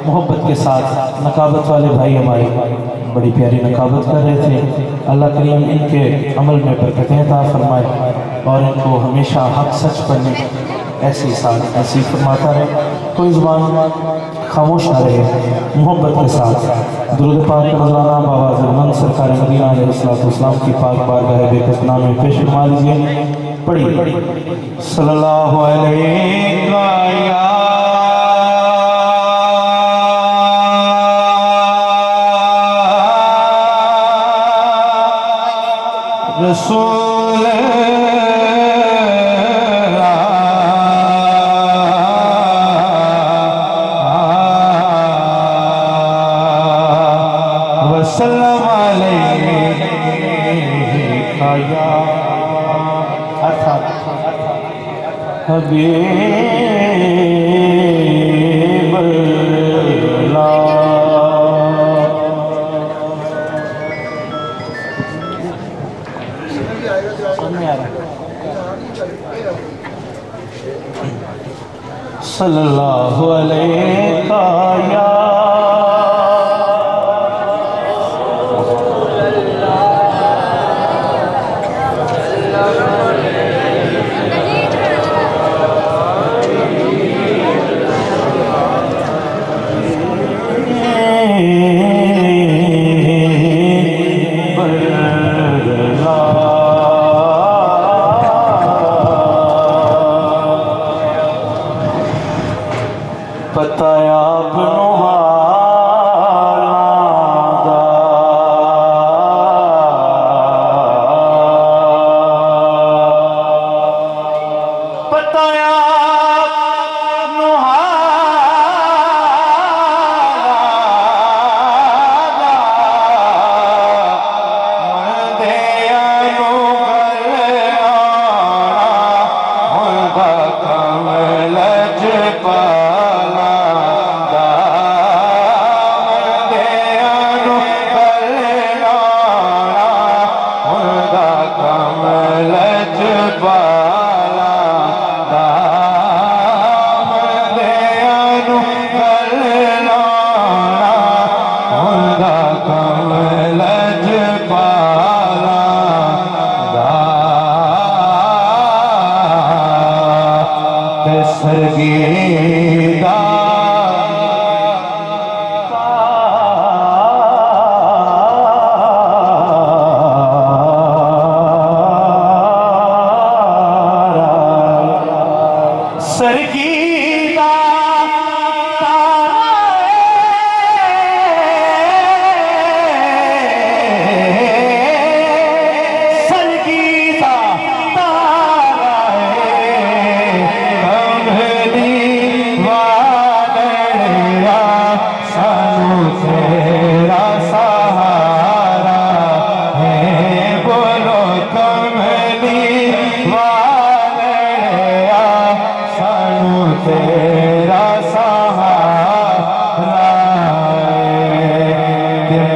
मोहब्बत के साथ नकाबत वाले भाई हमारे बड़ी प्यारी नकाबत कर रहे थे। अल्लाह करीम इनके अमल में बरकतें अता फरमाए और इनको हमेशा हक सच पढ़ने ऐसी साथ ऐसी फरमाता रहे। कोई ज़ुबान खामोश ना रहे। मोहब्बत के साथ दुरूद पाक नज़राना बाबा ज़रमंद सरकार मदीना अलैहिस्सलाम की पाक बारगाह बेकतनाम में पेश फरमा लीजिए। पढ़िए सल्लल्लाहु अलैहि रसूल वसल्लम अलैका या हबीब अल्लाह। सल्लल्लाहु अलैका या बताया अपनों हालादा बताया अपनों हालादा मर्दे अनुगल कमलज पा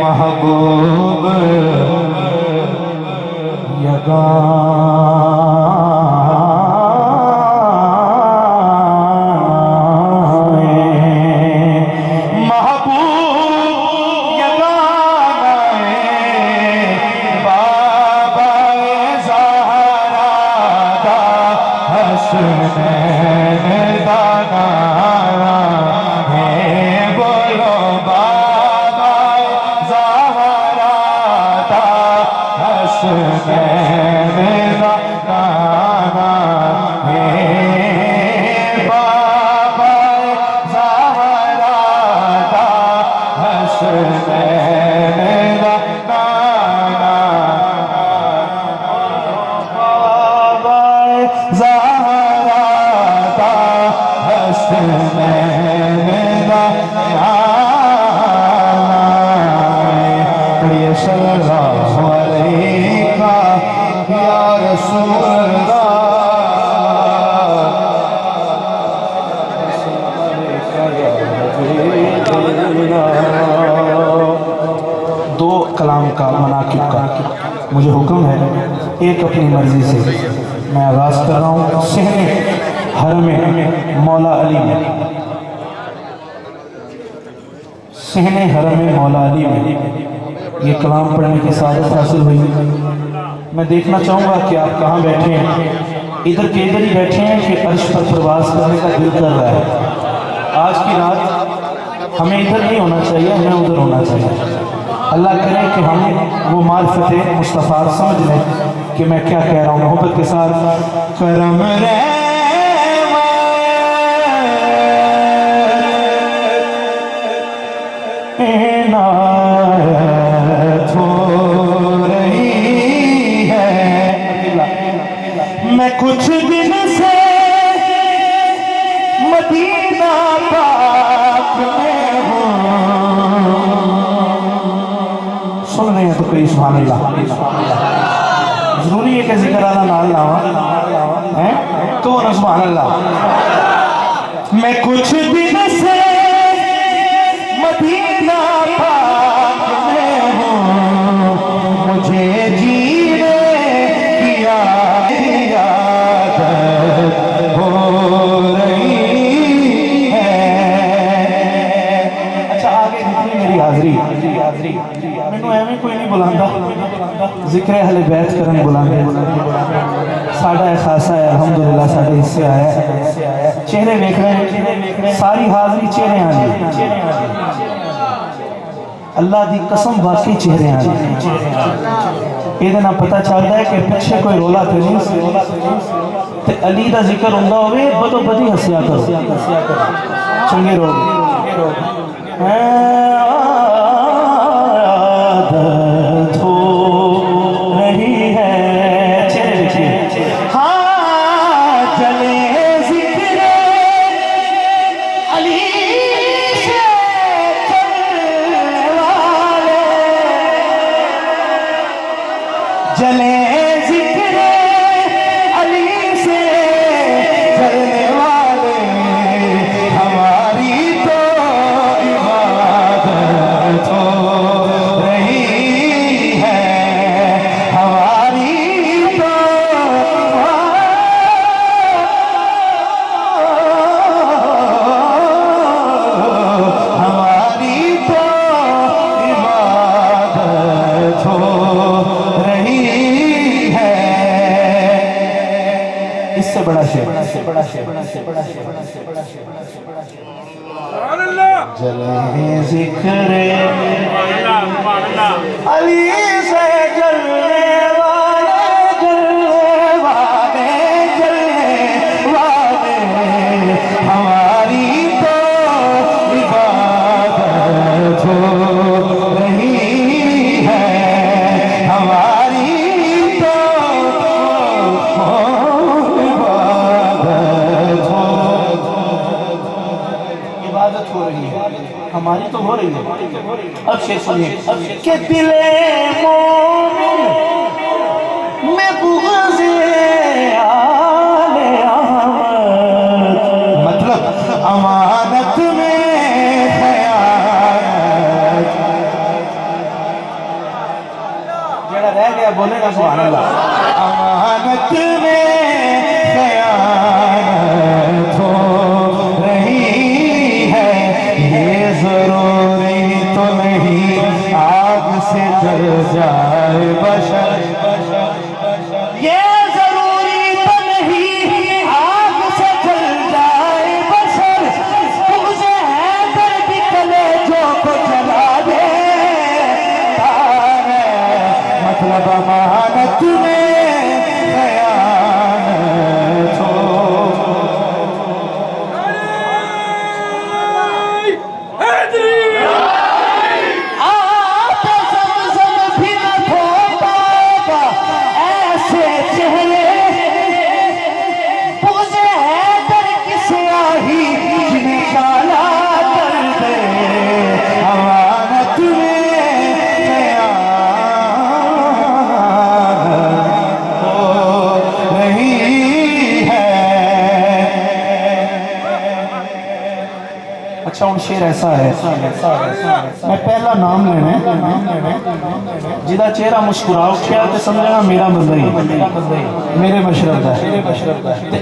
महबूब यगा दो कलाम का मनाकिब का मुझे हुक्म है, एक अपनी मर्जी से मैं आगाज़ कर रहा हूँ सहने हरम मौला अली में। सहने हरम मौला अली में ये कलाम पढ़ने की सादत हासिल हुई। मैं देखना चाहूँगा कि आप कहाँ बैठे हैं। इधर के इधर ही बैठे हैं कि अर्श पर प्रवास करने का दिल कर रहा है। आज की रात हमें इधर नहीं होना चाहिए, हमें उधर होना चाहिए। अल्लाह करे कि हम वो मार्फत मुस्तफ़ा समझ लें कि मैं क्या कह रहा हूँ। मोहब्बत के साथ करम इनायत हो रही है। मैं कुछ दिन से मदीना पाक में हूँ। सुन रहे हैं तो कोई सुभान अल्लाह। जरूरी है कि जिक्र आला नाल लावा है तो ना सुभान अल्लाह। मैं कुछ दिन से मदीना पाक में हूँ, मुझे जीने की आदत हो रही है। अच्छा आगे जितनी मेरी हाजरी मैनू एवं कोई नहीं बुलांदा, जिक्र अहले बैत करन बुलांदे। साडा खासा है अल्हम्दुलिल्लाह, साडे हिस्से आया। चेहरे देख रहे हैं, सारी हाजरी चेहरे आनी। अल्लाह दी कसम वाकई चेहरे आनी। ये पता चलता है कि पिछे कोई रोला तो नहीं, ते अली का जिक्र होंदा होवे बदो बदी हसिया करो, चंगे रोग आदत हो रही है। चेहरे देखिए। हाँ जले जिक्र अली से चलने वाले, जले जिक्र अली से चलने वाले, हमारी तो इबादत हो रही है। हमारी तो हमारी तो इबादत हो रही है। इससे बड़ा शेर जले जिक्र अली से जलने वाले, जलने वाले, जलने वाले, हमारी तो इबादत हो रही है। हमारी तो इबादत हो रही है, हमारी तो हो रही है। अब शेर सुनिए कि दिले मोमिन में बुग़्ज़े आले अहमद, मतलब अमानत में खयानत। जेड़ा रह गया बोलेगा सुभान अल्लाह। अमानत में खयानत हो रही है। ये जरूरी तो नहीं आग से जल जाए बशर, ये जरूरी तो नहीं आग से जल जाए बशर। तुझे है दर्द कलेजों को जला दे, मतलब अमानत में खयानत हो। आप ज़मज़म भी न धो पाएगा ऐसे चेहरे, बुग़्ज़े हैदर किसे आही जिन्हें काला कर दे। अमानत में खयानत हो रही है। अच्छा हूँ शेर ऐसा है, मैं पहला नाम लेना जिदा चेहरा मुस्कुरा उठा तो समझना मेरा मज़ा ही मेरे मशरब का।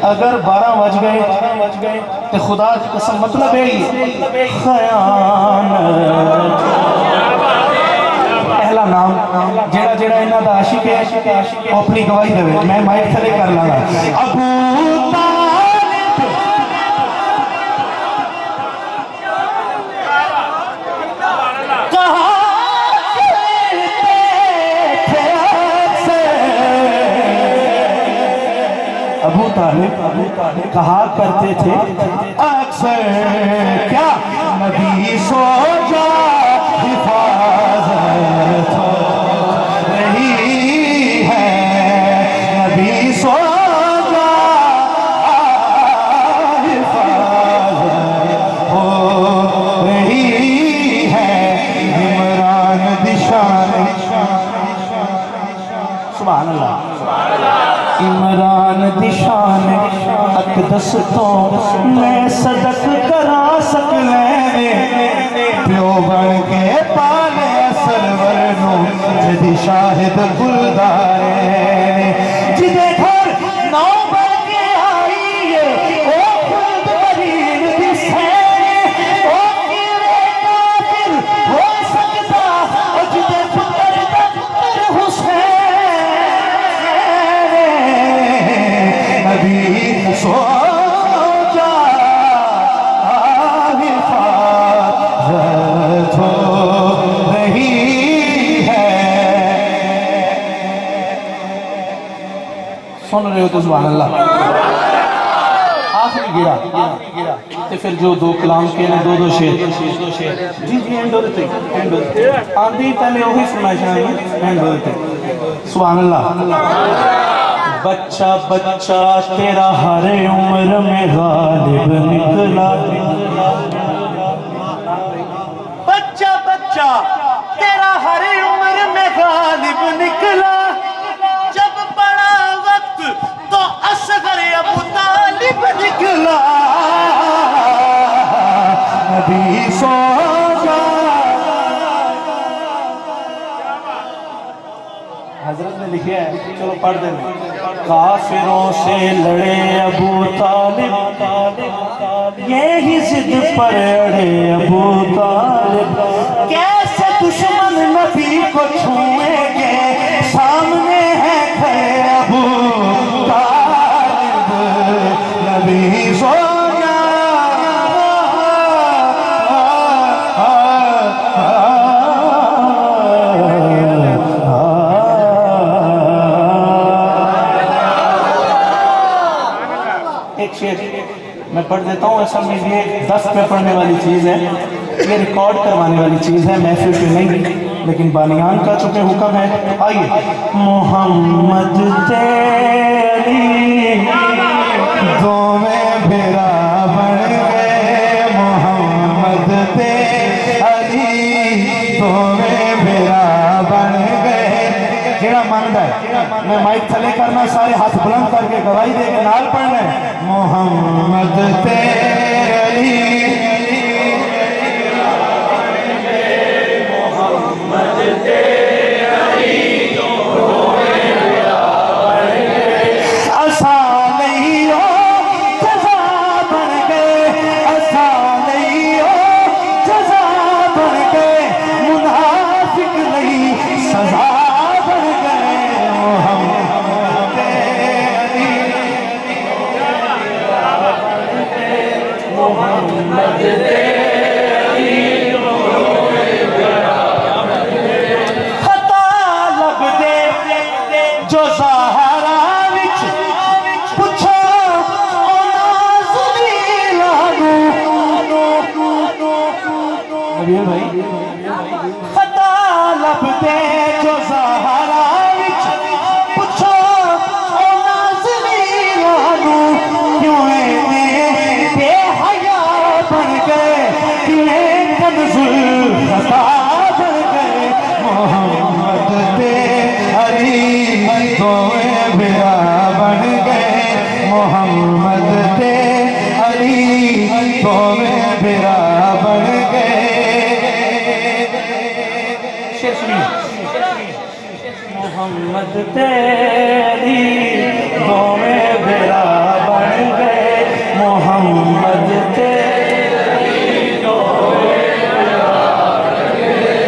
अगर 12 बज गए तो खुदा की कसम मतलब है खयानत जेड़ा इन्हां दा आशिक है वो अपनी गवाही देवे। मैं माइक थले कर लांगा। अबू तालिब कहा अबू तालिब कहा करते थे अक्सर, क्या नबी सो जा हिफाजत रही है, नबी सो जा हिफाजत हो रही है, इमरान दिशान सुभान अल्लाह, इमरान दिशान अकदस तो मैं सदक करा सकने प्यो बन के पाले सरवर नो जदी शाहिद गुलदारे जिदे घर नौ बन के आई है ओ खुद मरीन दिसे ओ किरे काफिर हो सकता ओ जिदे पुत्र दा पुत्र हुसैन नबी सो जा हिफाजत हो रही है। सुन रहे हो तो सुभान अल्लाह। आखिरी गिरा ते फिर जो दो कलाम के ने दो शेर जी जी एंड होते आंधी पहले वही सुना शायद एंड होते सुभान अल्लाह। बच्चा बच्चा तेरा हर उम्र में गालिब निकला, बच्चा बच्चा तेरा हर उम्र में गालिब निकला, जब बड़ा वक्त तो असगर अबू तालिब निकला, नबी सो जा। हजरत ने लिखा है, चलो पढ़ देंगे। काफिरों से लड़े अबू तालिब, यही जिद पर अड़े अबू तालिब, कैसे दुश्मन नबी को छुएंगे, सामने है खड़े अबू तालिब, नबी सो जा। एक शेर मैं पढ़ देता हूँ। असल में ये 10 पे पढ़ने वाली चीज़ है, ये रिकॉर्ड करवाने वाली चीज़ है, महफिल पे नहीं, लेकिन बानियान का चूंकि हुक्म है। आइए। मोहम्मद तेरी दो में भेरा बन गए, मोहम्मद तेरी दो में भेरा बन गए। जेड़ा मानता है मैं माइक थले करना, सारे हाथ बुलंद करके गवाही दे के नाल पढ़ना है। मोहम्मद तेरी मोहम्मद तेरी असा नहीं हो जज़ा बन गए, असा नहीं हो जज़ा बन गए, मुनाफिक नहीं सजा बन गए, मोहम्मद तेरी खता लब दे जो ज़हरा विच पुछो ओ नाज़रीना नू भाई खता लब दे जो ज़हरा विच पुछो ओ नाज़रीना नू क्यों बेहया बन गए, क्यों कमज़ुल खता बन गए, मोहम्मद तेरी दोए बेरा बन गए, मोहम्मद तेरी दोए बेरा बन गए। शेर सुनिए। मोहम्मद तेरी दोए बेरा बन गए, मोहम्मद तेरी दोए बेरा बन गए।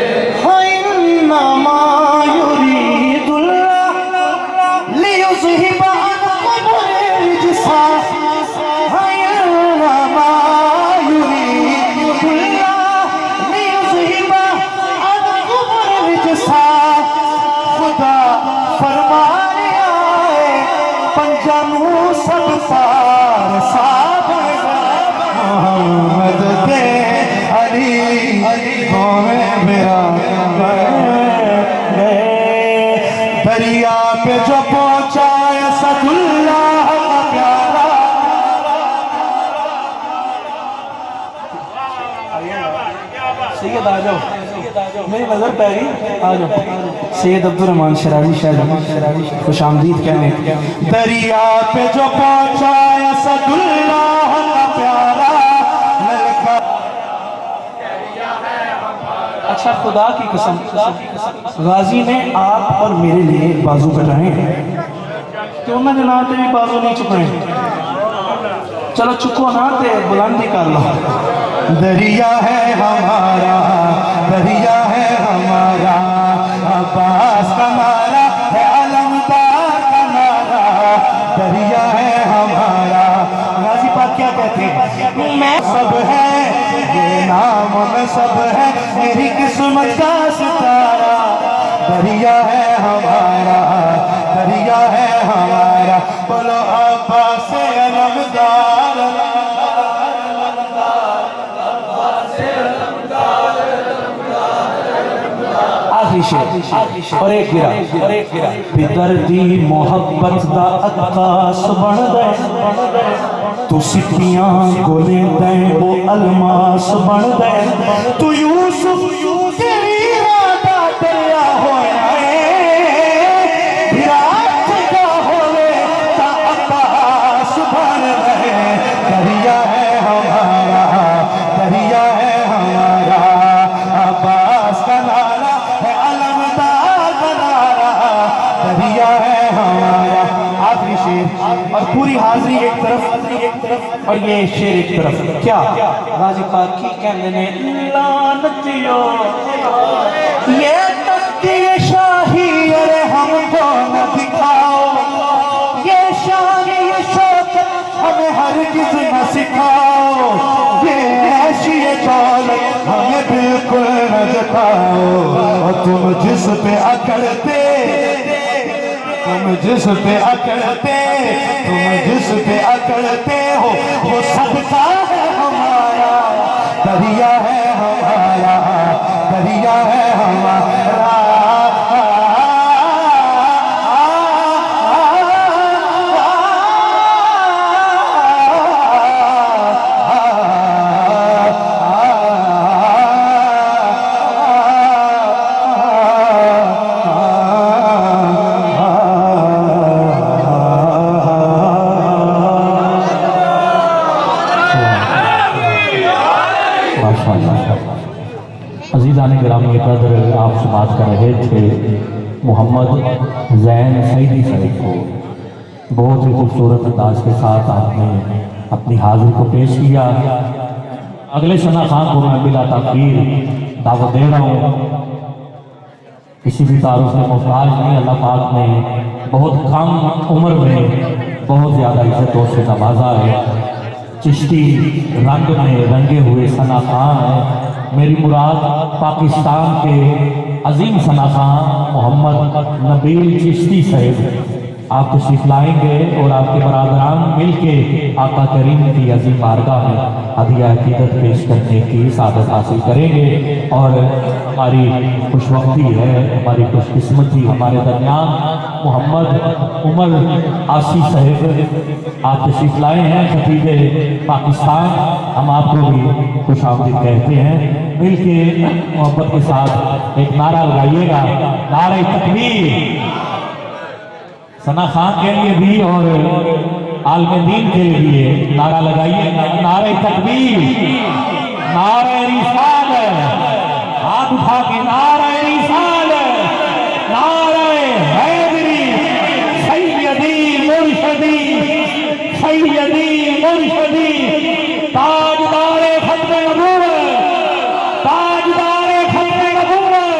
हमें मेरा दरिया पे जो पहुंचाए सदुल्लाह का प्यारा। सैयद आ जाओ, मेरी नजर पै गई, आ जाओ। सैयद अब्दुल रहमान शराजी शायद खुश आमदीद कहने। दरिया पे जो पहुंचाया सदुल्लाह का प्यारा। अच्छा खुदा की कसम, गाजी ने आप और मेरे लिए बाजू कटाए हैं, क्यों ना जनाते भी बाजू नहीं चुकाए। चलो चुको ना ते बुलंदी कर लो। दरिया है हमारा, दरिया है हमारा, अब्बास का नारा है, अलमदार का नारा। दरिया है हमारा। गाजी पाक क्या कहते हैं? मैं सब है, ये नाम में सब है, मेरी किस्मत का सितारा। दरिया है हमारा, दरिया है हमारा, बोलो अब्बास से अलमदार। आखिरी शेर और एक गिरा बेदर्दी मोहब्बत दा अकाश बन गए। तू सिपियां गोले दे वो अलमास बन गए। तू यूसुफ तेरी राधा दरिया होया है, विराट का होवे ता अकाश बन गए। दरिया है हमारा, दरिया है हमारा, अब्बास का नारा है, अलमदार का नारा। दरिया है हमारा। आखिरी शेर और पूरी हाजिरी एक तरफ और ये शेर एक तरफ। क्या गाजी पाक की कहने ने लानतियो ये तख्ती शाही, अरे हमको न दिखाओ ये शान ये शौकत, हमें हरगिज़ न सिखाओ। ये ऐशी ये दौलत हमें बिल्कुल न जताओ। और तुम जिस पे अकड़ते, तुम जिस पे अकड़ते, तुम जिस पे अकड़ते हो, वो सदका है हमारा। दरिया है हमारा, दरिया है हमारा। अजीज़ान गिरामी कदर, आप समात कर रहे थे मोहम्मद ज़ैन सईदी साहब को। बहुत ही खूबसूरत अंदाज के साथ आपने अपनी हाजिरी को पेश किया। अगले सना खान को मैं बिला ताकीर दावत दे रहा हूँ। किसी भी तारुफ के मोहताज नहीं, अल्लाह पाक ने बहुत कम उम्र में बहुत ज़्यादा इज्जतों से नवाजा है। चिश्ती रंग में रंगे हुए सना खान है। मेरी मुराद पाकिस्तान के अजीम सना खान मोहम्मद नबील चिश्ती साहब आप तशरीफ लाएंगे और आपके बरादरान मिलके आका करीम की अजीम बारगाह में हदिया अकीदत पेश करने की सादत हासिल करेंगे। और हमारी खुशवक्ती है, हमारी खुशकिस्मती, हमारे दरमियान मोहम्मद उमर आसी साहब आप तशरीफ लाए हैं, खतीबे पाकिस्तान। हम आपको भी खुश आमदीद कहते हैं। मिलके मोहब्बत के साथ एक नारा लगाइएगा, नारे तकबीर। सना खान के लिए भी और आलम दीन के लिए नारा लगाइए, नारे तकबीर, नारे रिसालत। हाथ उठा के नारे रिसालत, नारे हैदरी, सैयदी मुर्शदी, सैयदी मुर्शदी, ताजदारे खत्मे नबूवत, ताजदारे खत्मे नबूवत,